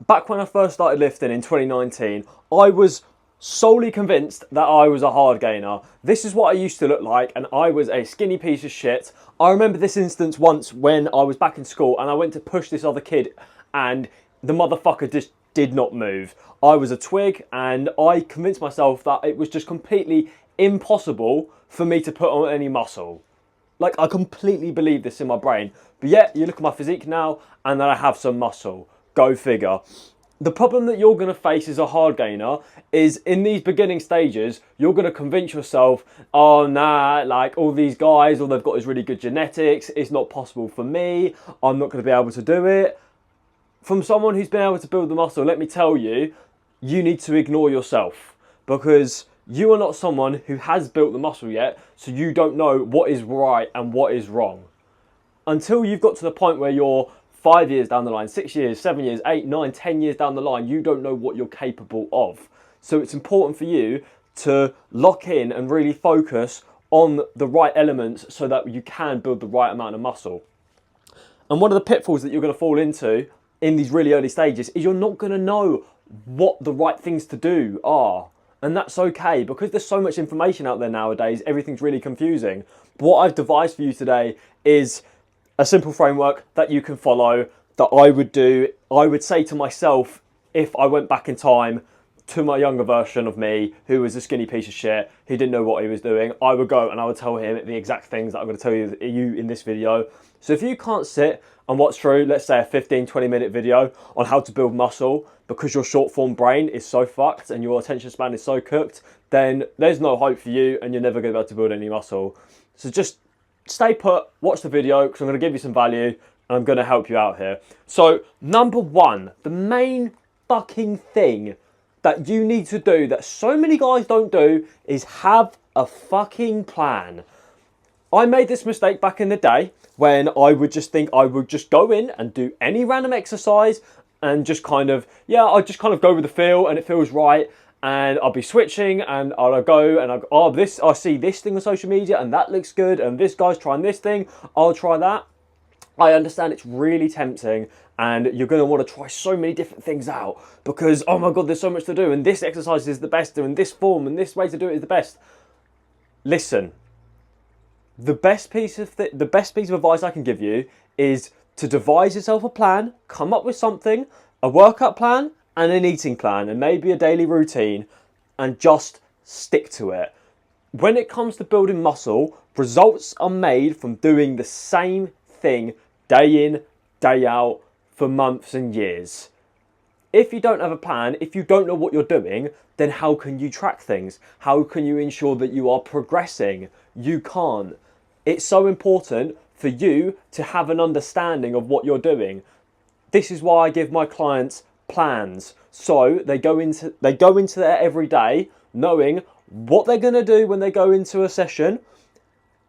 back when I first started lifting in 2019, I was solely convinced that I was a hard gainer. This is what I used to look like, and I was a skinny piece of shit. I remember this instance once when I was back in school and I went to push this other kid, and the motherfucker just did not move. I was a twig, and I convinced myself that it was just completely impossible for me to put on any muscle. Like, I completely believe this in my brain. But yet, you look at my physique now, and then I have some muscle. Go figure. The problem that you're going to face as a hard gainer is in these beginning stages, you're going to convince yourself, oh nah, like all these guys, all they've got is really good genetics. It's not possible for me. I'm not going to be able to do it. From someone who's been able to build the muscle, let me tell you, you need to ignore yourself, because you are not someone who has built the muscle yet, so you don't know what is right and what is wrong. Until you've got to the point where you're 5 years down the line, 6 years, 7 years, 8, 9, 10 years down the line, you don't know what you're capable of. So it's important for you to lock in and really focus on the right elements so that you can build the right amount of muscle. And one of the pitfalls that you're going to fall into in these really early stages is you're not going to know what the right things to do are. And that's okay, because there's so much information out there nowadays, everything's really confusing. But what I've devised for you today is a simple framework that you can follow, that I would do. I would say to myself, if I went back in time to my younger version of me, who was a skinny piece of shit, who didn't know what he was doing, I would go and I would tell him the exact things that I'm going to tell you in this video. So if you can't sit and watch through, let's say, a 15-20 minute video on how to build muscle because your short form brain is so fucked and your attention span is so cooked, then there's no hope for you and you're never going to be able to build any muscle. So just stay put, watch the video, because I'm going to give you some value and I'm going to help you out here. So number one, the main fucking thing that you need to do that so many guys don't do is have a fucking plan. I made this mistake back in the day when I would just think I would just go in and do any random exercise and just kind of, I'd just kind of go with the feel and it feels right. And I'll be switching and I'll go and I see this thing on social media and that looks good and this guy's trying this thing, I'll try that. I understand it's really tempting and you're going to want to try so many different things out because, oh my God, there's so much to do and this exercise is the best and this form and this way to do it is the best. Listen, the best piece of advice I can give you is to devise yourself a plan, come up with something, a workout plan and an eating plan and maybe a daily routine, and just stick to it. When it comes to building muscle, results are made from doing the same thing day in, day out for months and years. If you don't have a plan, if you don't know what you're doing, then how can you track things? How can you ensure that you are progressing? You can't. It's so important for you to have an understanding of what you're doing. This is why I give my clients plans. So they go into there every day knowing what they're going to do when they go into a session,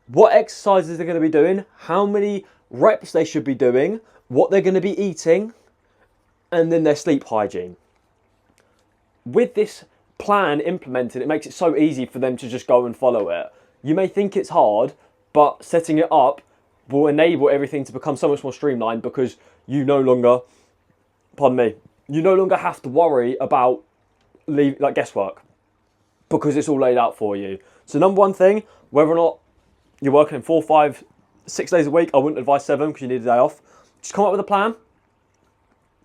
what exercises they're going to be doing, how many reps they should be doing, what they're going to be eating, and then their sleep hygiene. With this plan implemented, it makes it so easy for them to just go and follow it. You may think it's hard, but setting it up will enable everything to become so much more streamlined because you no longer have to worry about guesswork because it's all laid out for you. So number one thing, whether or not you're working 4, 5, 6 days a week, I wouldn't advise 7 because you need a day off. Just come up with a plan.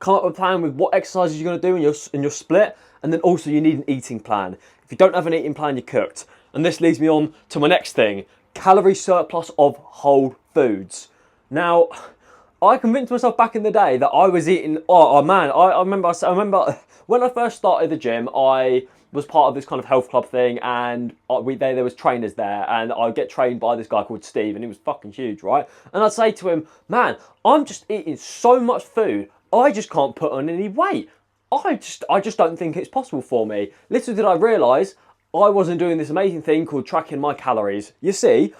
Come up with a plan with what exercises you're going to do in your split, and then also you need an eating plan. If you don't have an eating plan, you're cooked. And this leads me on to my next thing, calorie surplus of whole foods. Now, I convinced myself back in the day that I was eating. I remember when I first started the gym. I was part of this kind of health club thing, and there was trainers there, and I'd get trained by this guy called Steve, and he was fucking huge, right? And I'd say to him, "Man, I'm just eating so much food, I just can't put on any weight. I just don't think it's possible for me." Little did I realise I wasn't doing this amazing thing called tracking my calories. You see,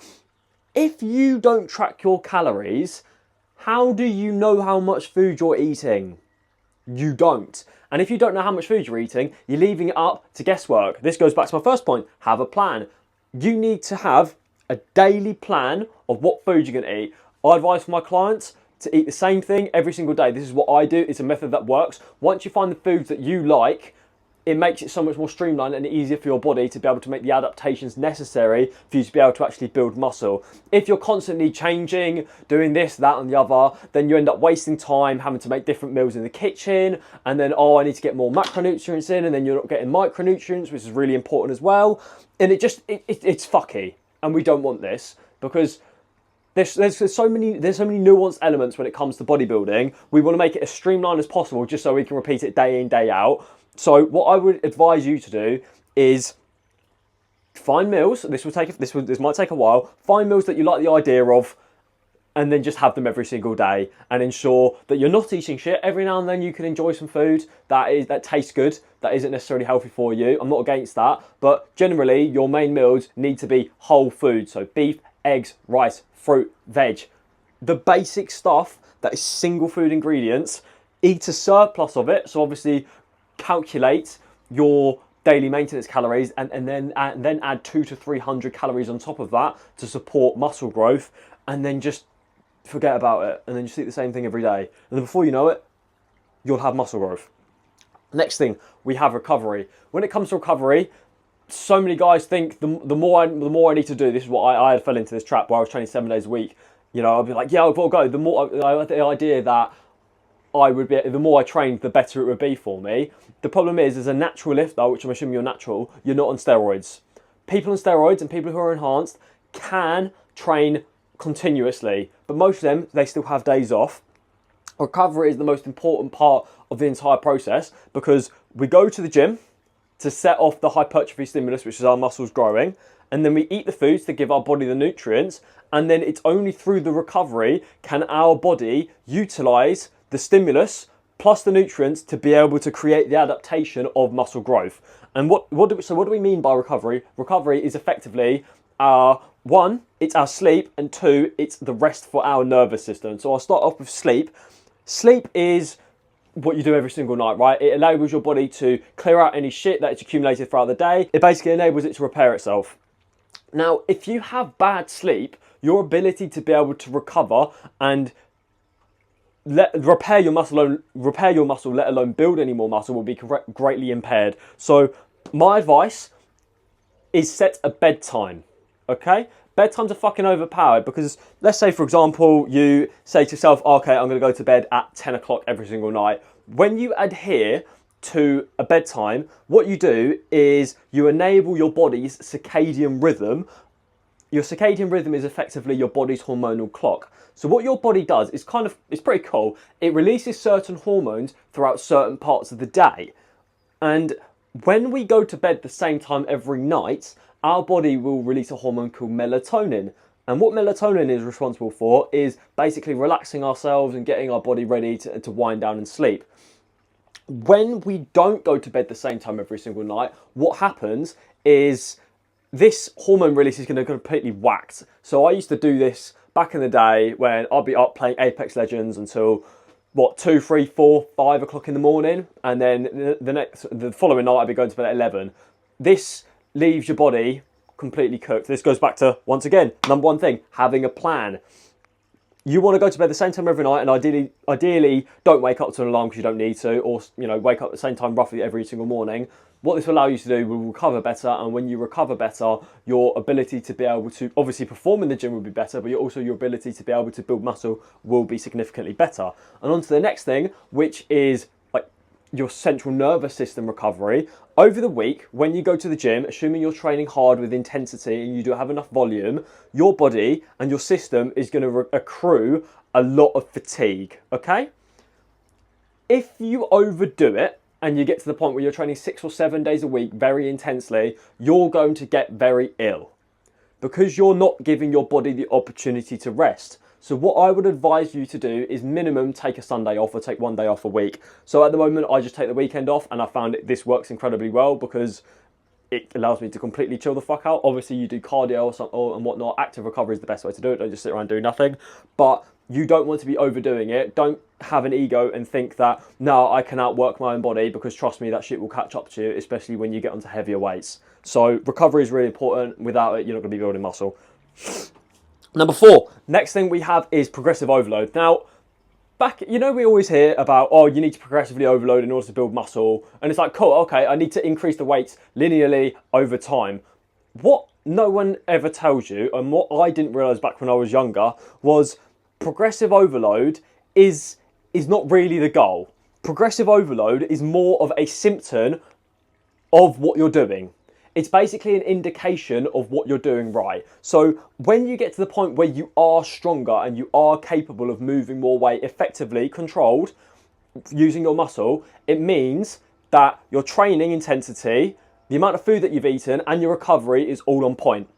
if you don't track your calories, how do you know how much food you're eating? You don't. And if you don't know how much food you're eating, you're leaving it up to guesswork. This goes back to my first point, have a plan. You need to have a daily plan of what food you're going to eat. I advise for my clients, to eat the same thing every single day. This is what I do. It's a method that works. Once you find the foods that you like, it makes it so much more streamlined and easier for your body to be able to make the adaptations necessary for you to be able to actually build muscle. If you're constantly changing, doing this, that and the other, then you end up wasting time having to make different meals in the kitchen, and then, oh, I need to get more macronutrients in, and then you're not getting micronutrients, which is really important as well. And it's fucky, and we don't want this, because there's so many nuanced elements when it comes to bodybuilding. We want to make it as streamlined as possible just so we can repeat it day in, day out. So what I would advise you to do is find meals. This might take a while. Find meals that you like the idea of, and then just have them every single day, and ensure that you're not eating shit. Every now and then you can enjoy some food that tastes good, that isn't necessarily healthy for you. I'm not against that, but generally your main meals need to be whole food. So beef, eggs, rice, fruit, veg. The basic stuff that is single food ingredients. Eat a surplus of it. So obviously calculate your daily maintenance calories and then add 200 to 300 calories on top of that to support muscle growth, and then just forget about it, and then just eat the same thing every day, and then before you know it, you'll have muscle growth. Next thing, we have recovery. When it comes to recovery, so many guys think the more I need to do, this is what I fell into this trap where I was training 7 days a week. You know, I'd be like, yeah, I've got to go. The more I had the idea that the more I trained, the better it would be for me. The problem is, as a natural lifter, which I'm assuming you're natural, you're not on steroids. People on steroids and people who are enhanced can train continuously, but most of them, they still have days off. Recovery is the most important part of the entire process, because we go to the gym to set off the hypertrophy stimulus, which is our muscles growing, and then we eat the foods to give our body the nutrients, and then it's only through the recovery can our body utilize the stimulus plus the nutrients to be able to create the adaptation of muscle growth. And what do we mean by recovery? Recovery is effectively one, it's our sleep, and two, it's the rest for our nervous system. So I'll start off with sleep. Sleep is what you do every single night, right? It enables your body to clear out any shit that's accumulated throughout the day. It basically enables it to repair itself. Now, if you have bad sleep, your ability to be able to recover and repair your muscle, let alone build any more muscle, will be greatly impaired. So my advice is set a bedtime, okay? Bedtimes are fucking overpowered, because let's say, for example, you say to yourself, okay, I'm going to go to bed at 10 o'clock every single night. When you adhere to a bedtime, what you do is you enable your body's circadian rhythm. Your circadian rhythm is effectively your body's hormonal clock. So what your body does is it's pretty cool. It releases certain hormones throughout certain parts of the day. And when we go to bed the same time every night, our body will release a hormone called melatonin. And what melatonin is responsible for is basically relaxing ourselves and getting our body ready to wind down and sleep. When we don't go to bed the same time every single night, what happens is this hormone release is going to completely whacked. So I used to do this back in the day when I'd be up playing Apex Legends until 2, 3, 4, 5 o'clock in the morning, and then the following night I'd be going to bed at 11. This leaves your body completely cooked. This goes back to, once again, number one thing, having a plan. You want to go to bed the same time every night, and ideally don't wake up to an alarm because you don't need to, or wake up at the same time roughly every single morning. What this will allow you to do will recover better, and when you recover better, your ability to be able to obviously perform in the gym will be better, but also your ability to be able to build muscle will be significantly better. And on to the next thing, which is like your central nervous system recovery. Over the week, when you go to the gym, assuming you're training hard with intensity and you do have enough volume, your body and your system is going to accrue a lot of fatigue, okay? If you overdo it, and you get to the point where you're training 6 or 7 days a week very intensely, you're going to get very ill, because you're not giving your body the opportunity to rest. So what I would advise you to do is minimum take a Sunday off, or take 1 day off a week. So at the moment, I just take the weekend off, and I found this works incredibly well, because it allows me to completely chill the fuck out. Obviously, you do cardio and whatnot. Active recovery is the best way to do it. Don't just sit around doing nothing. But you don't want to be overdoing it. Don't have an ego and think that, no, I can outwork my own body, because trust me, that shit will catch up to you, especially when you get onto heavier weights. So recovery is really important. Without it, you're not going to be building muscle. Number 4, next thing we have is progressive overload. Now, back, you know, we always hear about, oh, you need to progressively overload in order to build muscle. And it's like, cool, okay, I need to increase the weights linearly over time. What no one ever tells you, and what I didn't realise back when I was younger, was progressive overload is not really the goal. Progressive overload is more of a symptom of what you're doing. It's basically an indication of what you're doing right. So when you get to the point where you are stronger and you are capable of moving more weight effectively, controlled, using your muscle, it means that your training intensity, the amount of food that you've eaten, and your recovery is all on point.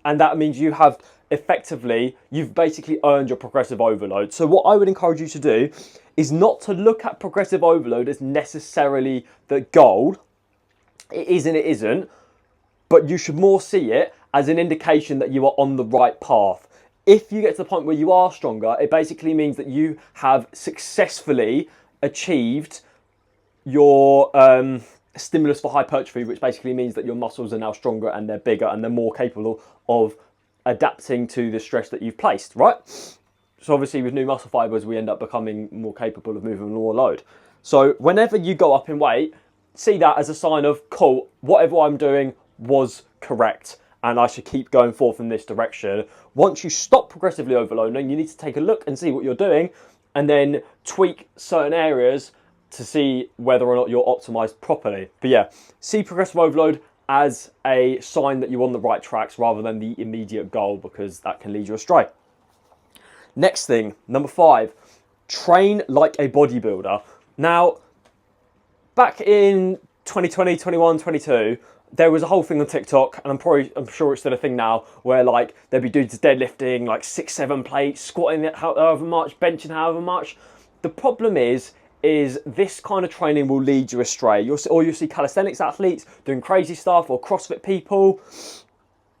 And that means you have you've basically earned your progressive overload. So what I would encourage you to do is not to look at progressive overload as necessarily the goal. It is and it isn't, but you should more see it as an indication that you are on the right path. If you get to the point where you are stronger, it basically means that you have successfully achieved your stimulus for hypertrophy, which basically means that your muscles are now stronger and they're bigger and they're more capable of adapting to the stress that you've placed, right? So obviously with new muscle fibers, we end up becoming more capable of moving more load. So whenever you go up in weight, see that as a sign of, cool, whatever I'm doing was correct and I should keep going forth in this direction. Once you stop progressively overloading, you need to take a look and see what you're doing and then tweak certain areas to see whether or not you're optimized properly. But yeah, see progressive overload as a sign that you're on the right tracks rather than the immediate goal, because that can lead you astray. Next thing, number 5, train like a bodybuilder. Now, back in 2020, 21, 22, there was a whole thing on TikTok, and I'm sure it's still a thing now, where like there'd be dudes deadlifting like 6-7 plates, squatting however much, benching however much. The problem is this kind of training will lead you astray. You'll see calisthenics athletes doing crazy stuff, or CrossFit people.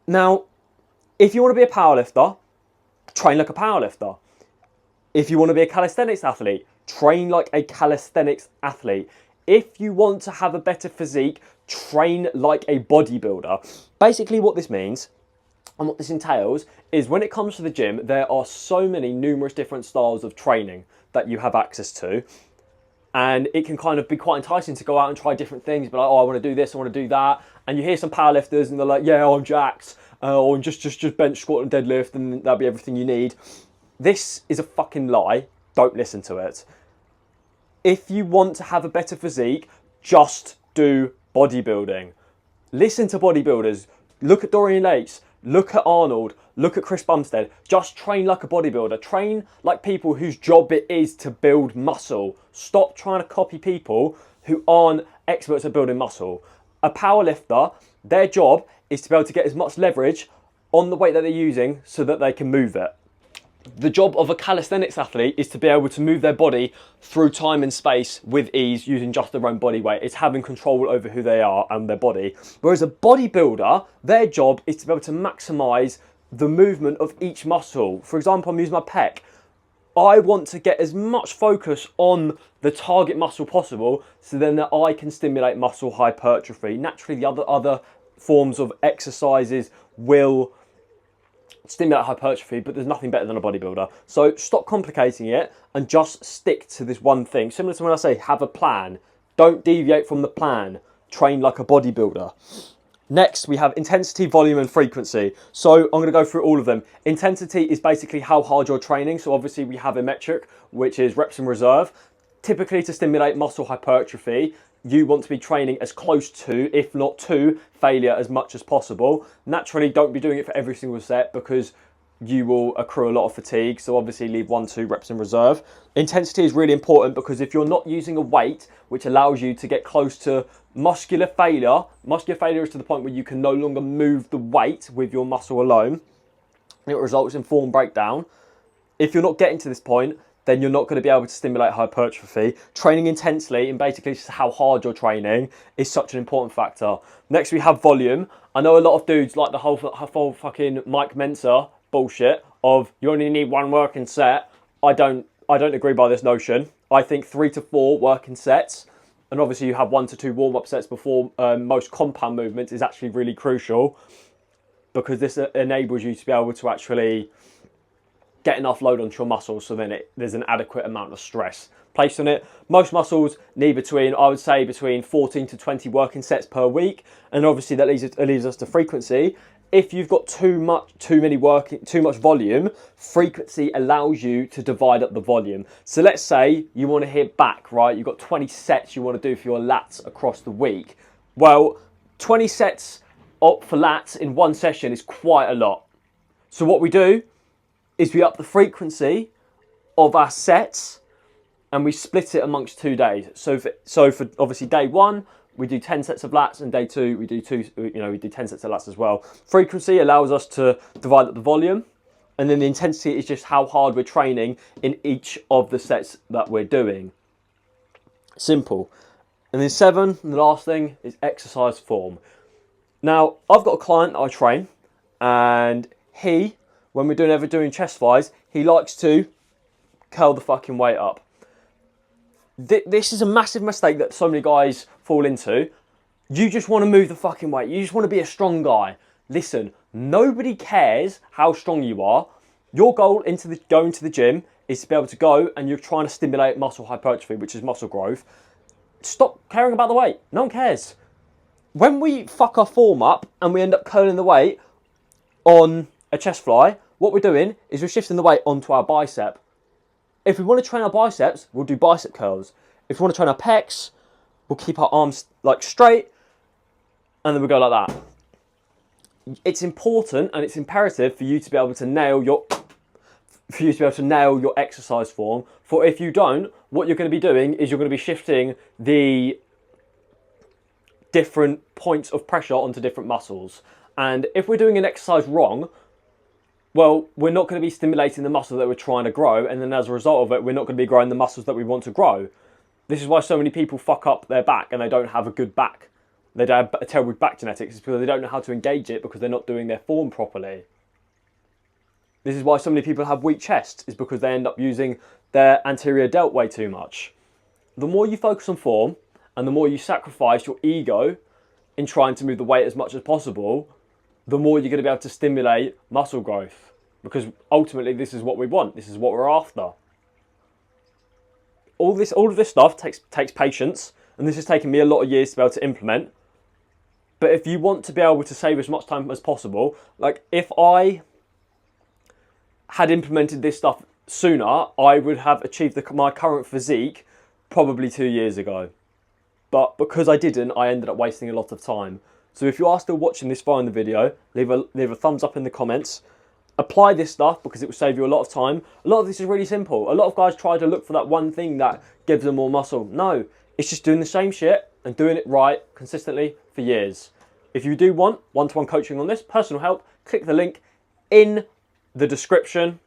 Now, if you want to be a powerlifter, train like a powerlifter. If you want to be a calisthenics athlete, train like a calisthenics athlete. If you want to have a better physique, train like a bodybuilder. Basically what this means and what this entails is when it comes to the gym, there are so many numerous different styles of training that you have access to. And it can kind of be quite enticing to go out and try different things, but like, oh, I want to do this, I want to do that. And you hear some powerlifters and they're like, yeah, I'm jacked, or just bench, squat and deadlift and that'll be everything you need. This is a fucking lie. Don't listen to it. If you want to have a better physique, just do bodybuilding. Listen to bodybuilders. Look at Dorian Yates. Look at Arnold. Look at Chris Bumstead. Just train like a bodybuilder. Train like people whose job it is to build muscle. Stop trying to copy people who aren't experts at building muscle. A powerlifter, their job is to be able to get as much leverage on the weight that they're using so that they can move it. The job of a calisthenics athlete is to be able to move their body through time and space with ease using just their own body weight. It's having control over who they are and their body. Whereas a bodybuilder, their job is to be able to maximize the movement of each muscle. For example, I'm using my pec. I want to get as much focus on the target muscle possible so then that I can stimulate muscle hypertrophy. Naturally, the other forms of exercises will stimulate hypertrophy, but there's nothing better than a bodybuilder. So stop complicating it and just stick to this one thing. Similar to when I say have a plan. Don't deviate from the plan. Train like a bodybuilder. Next, we have intensity, volume, and frequency. So I'm going to go through all of them. Intensity is basically how hard you're training. So obviously we have a metric, which is reps in reserve. Typically to stimulate muscle hypertrophy, you want to be training as close to, if not to, failure as much as possible. Naturally, don't be doing it for every single set because you will accrue a lot of fatigue. So obviously leave 1-2 reps in reserve. Intensity is really important because if you're not using a weight, which allows you to get close to muscular failure is to the point where you can no longer move the weight with your muscle alone. It results in form breakdown. If you're not getting to this point, then you're not going to be able to stimulate hypertrophy. Training intensely, and basically just how hard you're training, is such an important factor. Next, we have volume. I know a lot of dudes like the whole fucking Mike Mensa bullshit of you only need one working set. I don't agree by this notion. I think 3 to 4 working sets, and obviously you have 1 to 2 warm-up sets before most compound movements is actually really crucial because this enables you to be able to actually get enough load onto your muscles so then there's an adequate amount of stress placed on it. Most muscles need between, I would say, between 14 to 20 working sets per week, and obviously that leads us to frequency. If you've got too much volume, frequency allows you to divide up the volume. So let's say you want to hit back, right? You've got 20 sets you want to do for your lats across the week. Well, 20 sets up for lats in one session is quite a lot. So what we do is we up the frequency of our sets and we split it amongst 2 days. So for obviously day one, we do 10 sets of lats, and day two, we do 10 sets of lats as well. Frequency allows us to divide up the volume, and then the intensity is just how hard we're training in each of the sets that we're doing. Simple. And then 7, and the last thing, is exercise form. Now, I've got a client that I train, and when we're ever doing chest flies, he likes to curl the fucking weight up. This is a massive mistake that so many guys fall into. You just want to move the fucking weight. You just want to be a strong guy. Listen, nobody cares how strong you are. Your goal going to the gym is to be able to go, and you're trying to stimulate muscle hypertrophy, which is muscle growth. Stop caring about the weight. No one cares. When we fuck our form up and we end up curling the weight on a chest fly, what we're doing is we're shifting the weight onto our bicep. If we want to train our biceps, we'll do bicep curls. If we want to train our pecs, we'll keep our arms like straight, and then we'll go like that. It's important and it's imperative for you to be able to nail your exercise form. For if you don't, what you're going to be doing is you're going to be shifting the different points of pressure onto different muscles. And if we're doing an exercise wrong, well, we're not going to be stimulating the muscle that we're trying to grow, and then as a result of it, we're not going to be growing the muscles that we want to grow. This is why so many people fuck up their back and they don't have a good back. They don't have a terrible back genetics. It's because they don't know how to engage it, because they're not doing their form properly. This is why so many people have weak chests, is because they end up using their anterior delt way too much. The more you focus on form, and the more you sacrifice your ego in trying to move the weight as much as possible, the more you're going to be able to stimulate muscle growth. Because ultimately, this is what we want. This is what we're after. All of this stuff takes patience, and this has taken me a lot of years to be able to implement. But if you want to be able to save as much time as possible, like if I had implemented this stuff sooner, I would have achieved my current physique probably 2 years ago. But because I didn't, I ended up wasting a lot of time. So if you are still watching this far in the video, leave a thumbs up in the comments. Apply this stuff because it will save you a lot of time. A lot of this is really simple. A lot of guys try to look for that one thing that gives them more muscle. No, it's just doing the same shit and doing it right consistently for years. If you do want one-to-one coaching on this, personal help, click the link in the description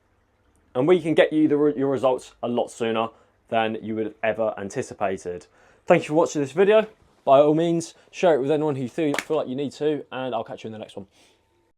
and we can get you your results a lot sooner than you would have ever anticipated. Thank you for watching this video. By all means, share it with anyone who you feel like you need to, and I'll catch you in the next one.